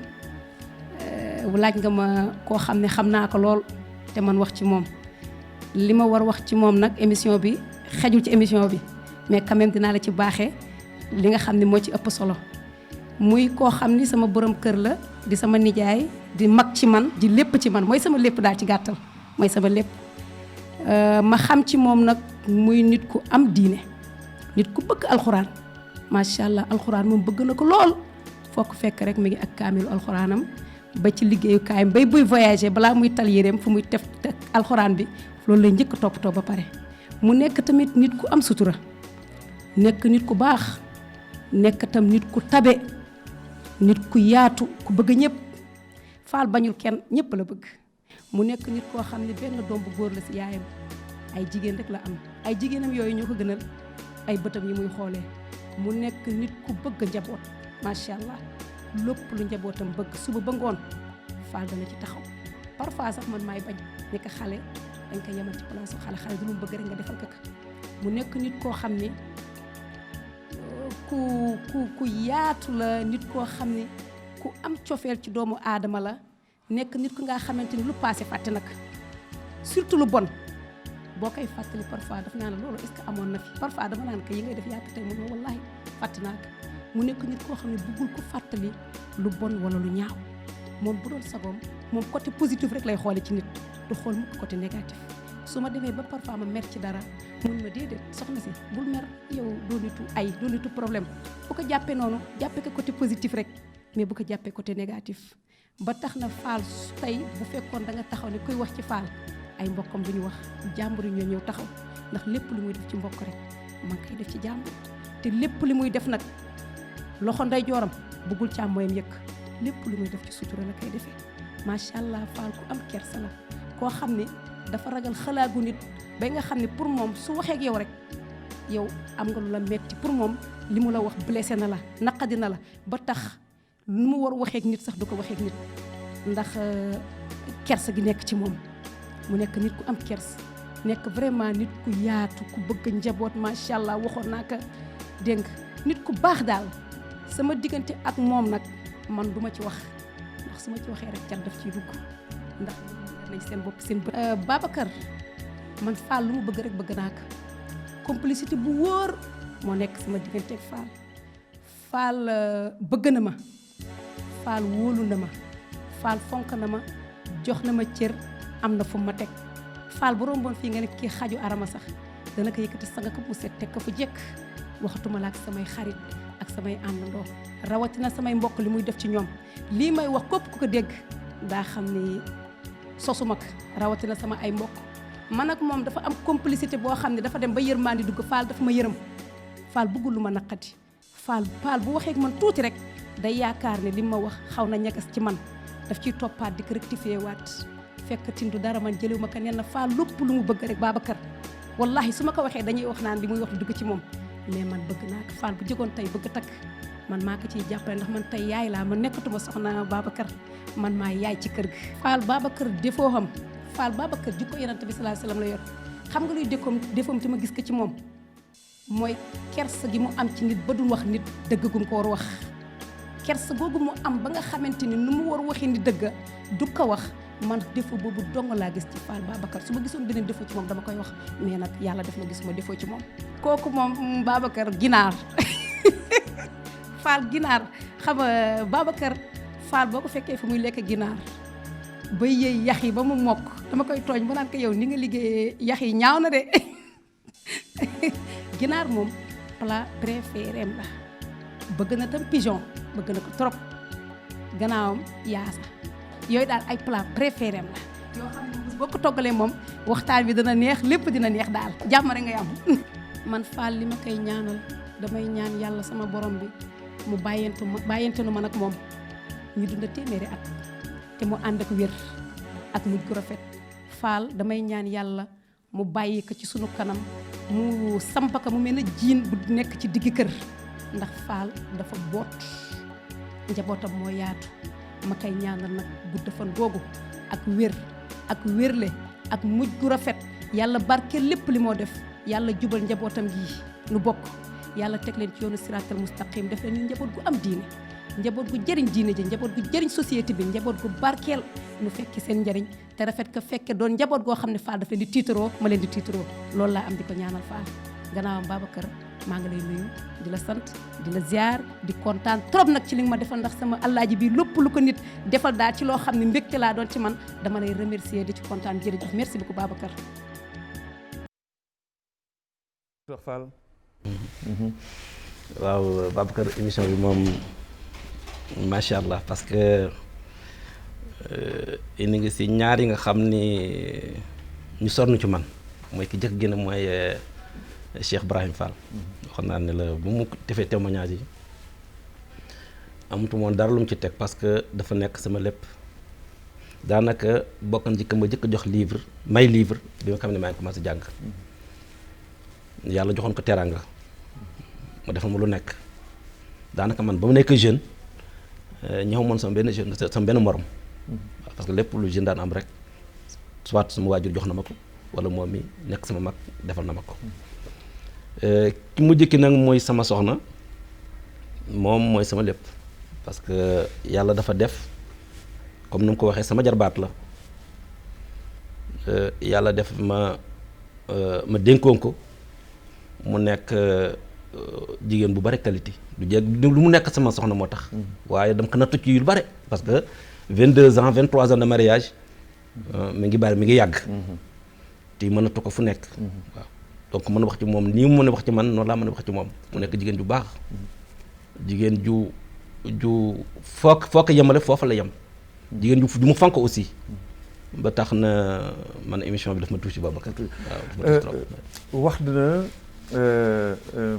laaj nga ma koo xam ne xam naa ko lool te man wax ci moom li ma war wax ci moom nag émission bi xejul ci émission bi mais quand même dinaa la ci baaxee li nga xam ne moo ci ëpp solo muy koo xam ni sama borom kër la di sama nijaay di mag ci man di lépp ci man mooy sama lépp daal ci gàttal mooy sama lépp ma xam ci moom nag muy nit ku am diine nit ku bëgg alxuraan macha allah alxuraan moom bëgg na ko lool foo ko fekk rek mi ngi ak kaamilu alxuraanam ba ci liggéeyukaayam bay buy voyager balaa muy tal yéreem fu muy tef alxuraan bi loolu lay njëkk toppatoo ba pare mu nekk tamit nit ku am sutura nekk nit ku baax nekk tam nit ku tabe nit ku yaatu ku bëgg ñëpp faal bañul kenn ñëpp la bëgg mu nekk nit koo xam ne benn doom bu góor la ci yaayam ay jigéen rek la am ay jigéenam yooyu ñoo ko gënal ay bëtam yi muy xoolee mu nekk nit ku bëgg njaboot macha allah lépp lu njabootam bëgg suba ba ngoon faal dana ci taxaw parfois sax man maay bañ nekk xale dañ ko yemal ci place xale du mu bëgg rek nga defal ko mu nekk nit koo xam ne ku yaatu la nit koo xam ne ku am cofeel ci doomu aadama la nekk nit ku nga xamante ni lu passé fàtte nag surtout lu bon boo koy fàttali parfois daf naa ne loolu est-ce que amoon na fi parfois dama naan ko yi ngay def yàgg tey mu ne wallaahi fàtte naa ko mu nekk nit koo xam ne bëggul ko fàttali lu bon wala lu ñaaw moom bu doon sagoom moom côté positif rek lay xoole ci nit du xool mukk côté négatif su ma demee ba parfois ma mer ci dara mun ma déedéet soxna si bul mer yow doo nitu ay doo nitu problème bu ko jàppee noonu jàppee ko côté positif rek mais bu ko jàppee côté négatif ba tax na faal tey bu fekkoon da nga taxaw ne kuy wax ci faal ay mbokkam du ñu wax jàmbur yi ñoo ñëw taxaw ndax lépp li muy def ci mbokk rek man koy def ci jàmbur te lépp li muy def nag loxo nday jooram bëggul càmmooyam yëkk lépp lu muy def ci sutura la koy defee macha allah faal ku am kersa la koo xam ne dafa ragal xalaagu nit ba nga xam ne pour moom su waxee ak yow rek yow am nga lu la metti pour moom li mu la wax blessé na la naqadi na la ba tax lu mu war waxee ak nit sax du ko waxee ak nit ndax kersa gi nekk ci moom mu nekk nit ku am kersa nekk vraiment nit ku yaatu ku bëgg njaboot macha allah waxoon naa ko dégg nga nit ku baax daal sama diggante ak moom nag man duma ci wax ndax su ma ci waxee rek cat daf ciy dugg ndax nañ seen bopp seen bët. Babacar man Fall lu mu bëgg rek bëgg naa ko complicité bu wóor moo nekk sama diggante ak Fall Fall bëgg na ma Fall wóolu na ma Fall fonk na ma jox na ma cër am na fu ma teg Fall bu romboon fii nga ne kii xaju arama sax dana ko yëkkati sanga ko mu set teg ko fu jekk waxatuma la ak samay xarit ak samay àndandoo rawatina samay mbokk li muy def ci ñoom lii may wax képp ku ko dégg daa xam ni sosuma ko rawatina sama ay mbokk man ak moom dafa am complicité boo xam ne dafa dem ba yërmandi dugg Fall dafa ma yërëm Fall bëggul lu ma naqati Fall bu waxee ak man tuuti rek day yaakaar ne li ma wax xaw na ñagas ci man daf ciy toppaat di ko rectifier waat fekk tindu dara man jëlewu ma ko nen na Fall lépp lu mu bëgg rek Babacar wallahi su ma ko waxee dañuy wax naan li muy wax du dugg ci moom mais man bëgg naa ko Fall bu jógoon tey bëgg takk man maa ko ciy jàppale ndax man tey yaay laa man nekkatuma soxna Babacar man maa yaay ci kër gi Fall Babacar défaut xam Fall Babacar jikko Yonent bi sallallahu alayhi wasallam la yor xam nga luy défaut te ma gis ko ci moom mooy kersa gi mu am ci nit ba du wax nit dëgg gu mu ko war wax kersa googu mu am ba nga xamante ni nu mu war waxee ni dëgg du ko wax man défaut boobu dong laa gis ci Fall Babacar su ma gisoon beneen défaut ci moom dama koy wax mais nag yàlla def na gisuma défaut ci moom kooku moom Babacar ginaar Fall ginaar xam nga Babacar Fall boo ko fekkee fu muy lekk ginaar ba yëy yax yi ba mu mokk dama koy tooñ ba naan ko yow ni nga liggéeyee yax yi ñaaw na de ginaar moom plat préféré am la bëgg na tam pigeon bëgg na ko trop gannaawam yaasa yooyu daal ay plat préféré am la yoo xam ne boo ko toggalee moom waxtaan bi dina neex lépp dina neex daal jàmm rek ngay am man Fall li ma koy ñaanal damay ñaan yàlla sama borom bi mu bàyyentenu man ak moom ñu dunda téeméeri at te mu ànd ak wér ak mujj gu rafet Fall damay ñaan yàlla mu bàyyi ko ci sunu kanam mu samp ko mu mel ne jiin bu nekk ci digg kër ndax Fall dafa boot njabootam moo yaatu ma koy ñaanal nag gudd fan googu ak wér ak wérle ak mujj gu rafet yàlla barke lépp li moo def yàlla jubal njabootam gi nu bokk yàlla teg leen ci yoonu siraatal mustaqim def leen njaboot gu am diine njaboot gu jëriñ diine ji njaboot gu jëriñ société bi njaboot gu barkeel nu fekki seen njëriñ te rafet ko fekke doon njaboot goo xam ne Fall daf leen di tiitaroo ma leen di tiitaroo loolu laa am di ko ñaanal Fall gannaawam Babacar maa ngi lay nuyu di la sant di la ziar di kontaan trop nag ci li nga ma defal ndax sama allaaji bi lépp lu ko nit defal daal ci loo xam ne mbégte laa doon ci man dama lay remercier di ci kontaan jërëjëf merci beaucoup Babacar. Fall. waaw Babacar émission bi moom macha allah parce que indi ngi si ñaar yi nga xam ni ñu sonn ci man mooy ki jëkk gën a mooy Cheikh Ibrahim Fall. xam naa ne la bu mu defee témoignage yi amatu moon dara lu mu ci teg parce que dafa nekk sama lépp daanaka bokk na ci ka ma jëkk jox livre may livre bi nga xam ne maa ngi commencé jàng yàlla joxoon ko teraanga mu defal ma lu nekk daanaka man ba mu nekk jeune ñëw moon sama benn jeune sama benn morom parce que lépp lu jeune daan am rek soit sama waajur jox na ma ko wala moom mi nekk sama mag defal na ma ko ki mu jëkki nag mooy sama soxna moom mooy sama lépp parce que yàlla dafa def comme ni mu ko waxee sama jarbaat la yàlla def ma dénkoon ko mu nekk jigéen bu bari qualité du jeeg lu mu nekk sama soxna moo tax waaye dama ko nattu ci yu bari parce que 22 ans 23 ans de mariage mi ngi bari mi ngi yàgg te mën a ko fu nekk waaw donc mën a wax ci moom nii mu mën a wax ci man noonu laa mën a wax ci moom mu nekk jigéen ju baax jigéen ju foo ko yemale foofa la yem jigéen ju mu fonk aussi ba tax na man émission bi daf ma tuuti Babacar waaw daf ma tuuti trop wax dina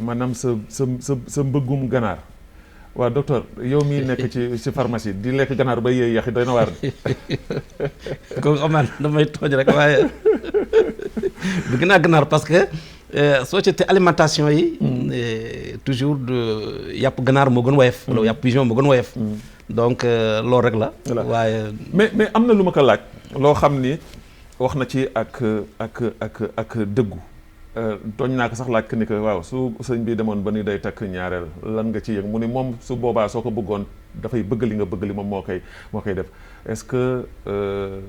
maanaam sa mbëggum ganaar waaw docteur yow mii nekk ci pharmacie di lekk ganaar ba yéey yaxi doy na waar kooku xam naa damay tooj rek waaye bëgg naa ganaar parce que société alimentation yi toujours yàpp ganaar moo gën woyof wala yàpp pigeon moo gën woyof donc loolu rek la waaye mais am na lu ma ko laaj loo xam ni wax na ci ak dëggu tooñ naa ko sax laaj que ni que waaw su sëñ bi demoon ba ni day takk ñaareel lan nga ci yëg mu ni moom su boobaa soo ko bëggoon dafay bëgg li nga bëgg li moom moo koy def est-ce que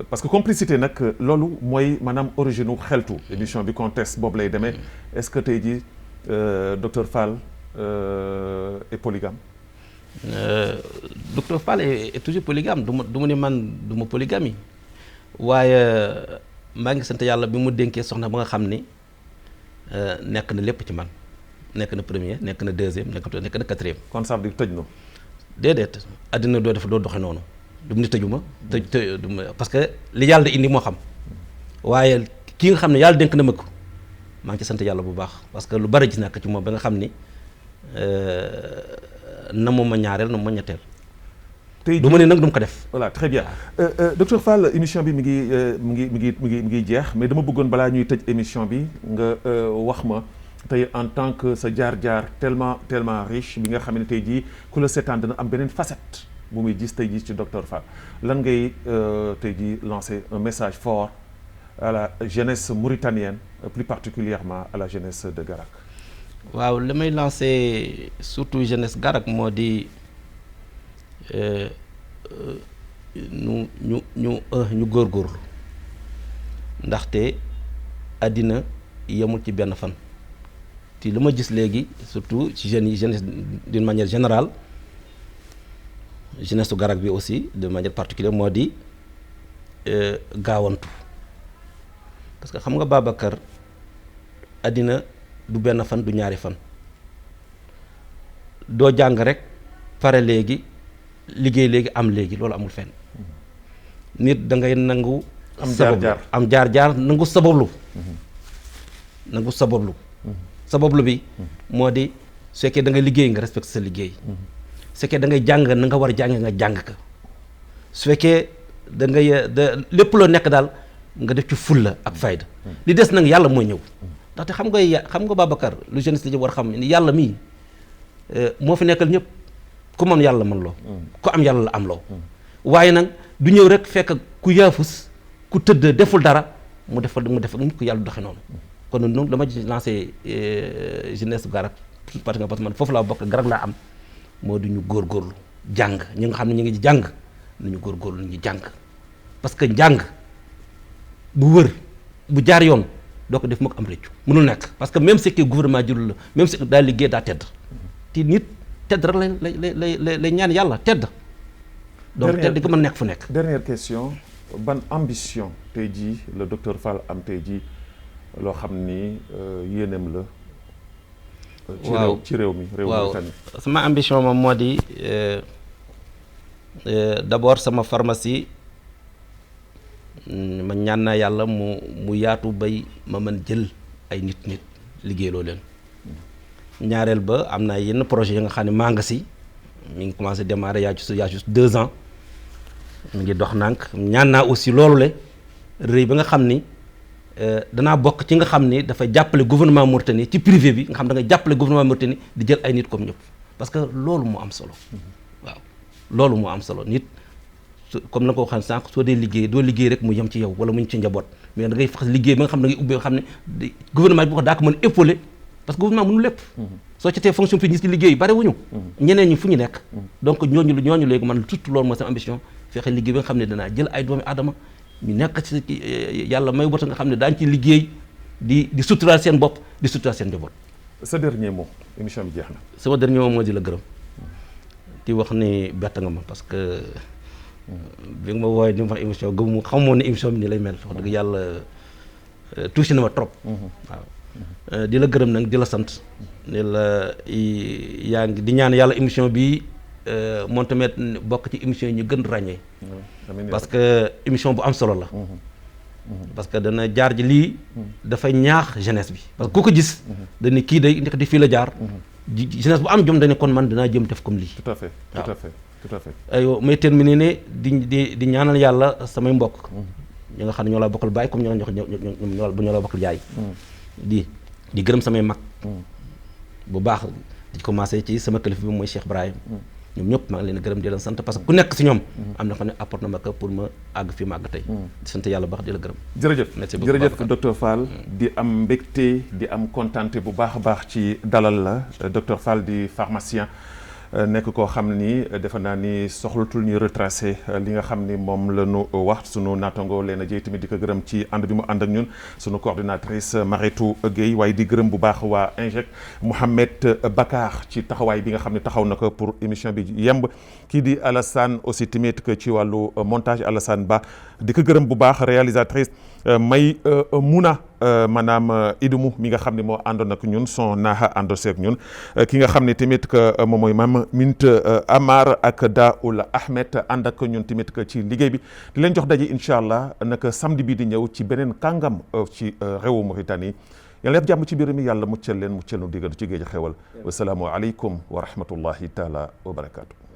parce que complicité nag loolu mooy maanaam origine u xeltu émission bi contexte boobu lay demee est-ce que tey jii docteur Fall est polygame docteur Fall est toujours polygame du ma ni man du ma polygamie waaye maa ngi sant yàlla bi mu dénkee soxna ba nga xam ni nekk na lépp ci man nekk na premier nekk na deuxième nekk na quatrième. kon ça veut dire tëj na. déedéet àddina doo doxe noonu du mu ni tëju ma parce que li yàlla da indi moo xam waaye ki nga xam ne yàlla dénk na ma ko maa ngi ci sant yàlla bu baax parce que lu bari gis naa ko ci moom ba nga xam ni namuma ñaareel namuma ñetteel. tey du ma ne nag du ma ko def. voilà très bien docteur Fall émission bi mi ngi jeex mais dama bëggoon balaa ñuy tëj émission bi nga wax ma tey en tant que sa jaar-jaar tellement riche bi nga xam ne tey jii ku la seetaan dina am beneen facette bu muy gis tey jii ci docteur Fall lan ngay tey jii lancer un message fort à la jeunesse mauritanienne plus particulièrement à la jeunesse de Garak. waaw li may lancer surtout jeunesse Garak moo di ñu góorgóorlu ndaxte àddina yemul ci benn fan te li ma gis léegi surtout ci jeunes yi jeunesse d'une manière générale jeunesse su Garak bi aussi de manière particulière moo di gaawantu parce que xam nga Babacar àddina du benn fan du ñaari fan doo jàng rek pare léegi liggéey léegi am léegi loolu amul fenn nit da ngay nangu am jaar-jaar nangu sabablu sabablu bi moo di su fekkee da nga liggéey nga respecté sa liggéey su fekkee da ngay jàng na nga war a jàng nga jàng ka su fekkee da ngay lépp loo nekk daal nga def ci fulla ak fayda li des nag yàlla mooy ñëw ndaxte xam nga Babacar lu jeunesse li war xam ni yàlla mii moo fi nekkal ñëpp ku mën yàlla mën loo ku am yàlla la am loo waaye nag du ñëw rek fekk ku yaafus ku tëdd deful dara mu def ko yàlla doxe noonu kon noonu dama lancé jeunesse Garak parce que man foofu laa bokk Garak laa am moo du ñu góorgóorlu jàng ñi nga xam ne ñu ngi jàng nañu góorgóorlu ñu jàng parce que njàng bu wër bu jaar yoon doo ko def moo ko am réccu mënul nekk parce que même si que gouvernement jëlul la même si daa liggéey daa tedd te nit tedd rek lay ñaan yàlla tedd donc tedd di ko mën nekk fu nekk. Dernière question ban ambition tey jii le docteur Fall am tey jii loo xam ni yéeneem la. waaw ci réew mi Mauritanie. sama ambition moom moo di d'abord sama pharmacie ma ñaan naa yàlla mu yaatu bay ma mën jël ay nit liggéey loo leen. ñaareel ba am naa yenn projet yi nga xam ne maa nga si mi ngi commencé démarrer yaa juste 2 ans mi ngi dox nànk ñaan naa aussi loolu le rëy ba nga xam ni danaa bokk ci nga xam ni dafay jàppale gouvernement Mauritanie ci privé bi nga xam da nga jàppale gouvernement Mauritanie di jël ay nit comme ñëpp parce que loolu moo am solo waaw loolu moo am solo nit comme na ko waxee sànq soo dee liggéey doo liggéey rek mu yem ci yow wala mu ñu ci njaboot mais da ngay fax liggéey ba nga xam ne da ngay ubbee nga xam ne gouvernement bi wax daa ko mën épauler parce que gouvernement mënu lépp soo ci tee fonction publique ci liggéey bari wuñu ñeneen ñi fu ñu nekk donc ñooñu léegi man surtout loolu mooy sama ambition fexe liggéey ba nga xam ne danaa jël ay doomi aadama ñu nekk ci yàlla may wata nga xam ne daañu ci liggéey di suturaal seen bopp di suturaal seen njaboot. sa dernier mot émission bi jeex na. sama dernier mot moo di la gërëm di wax ni bett nga ma parce que bi nga ma woowee ni ma wax émission gëmu xamoon ne émission bi ni lay mel wax dëgg yàlla touché na ma trop waaw. di la gërëm nag di la sant ne la yaa ngi di ñaan yàlla émission bi moom tamit bokk ci émission yi ñu gën ràññee parce que émission bu am solo la parce que dana jaar ji lii dafay ñaax jeunesse bi parce que ku ko gis dañu kii day nekk di fii la jaar jeunesse bu am jom dañu kon man danaa jëm def comme lii tout à fait tout à fait tout à fait aywa may terminer ne di ñaanal yàlla samay mbokk ñi nga xam ne ñoo la bokkal baay comme ñoo la bokkal yaay di gërëm samay mag bu baax di commencé ci sama kilifa bi mooy Cheikh Ibrahim ñoom ñëpp maa ngi leen gërëm di leen sant parce que ku nekk si ñoom am na xam ne apporte na ma ko pour ma àgg fi ma àgg tey di sant yàlla baax di la gërëm jërëjëf docteur Fall di am mbégte di am kontaante bu baax a baax ci dalal la docteur Fall di pharmacien nekk koo xam ni defe naa ni soxlatul ñuy retracé li nga xam ni moom la ñu wax sunu naatango Léna Dieye tamit di ko gërëm ci ànd bi mu ànd ak ñun sunu coordinatrice Mariétou Guèye waaye di gërëm bu baax waa INGEC Mouhamed Bakar ci taxawaay bi nga xam ne taxaw na ko pour émission bi yemb kii di Alassane aussi tamit que ci wàllu montage Alassane Ba di ko gërëm bu baax réalisatrice May Mouna maanaam Idumu mi nga xam ne moo àndoon ak ñun son naaxa àndoon ak ñun ki nga xam ne tamit que moom mooy Mam Mint Amar ak Daoul Ahmed ànd ak ñun tamit que ci liggéey bi di leen jox daje incha allah naka samedi bi di ñëw ci beneen kàngam ci réewu Mauritanie yàlla def jàmm ci biir mi yàlla muccal leen muccal nu diggal ci géej xewal wasalaamu aleykum wa rahmatullahi taala wa barakaatu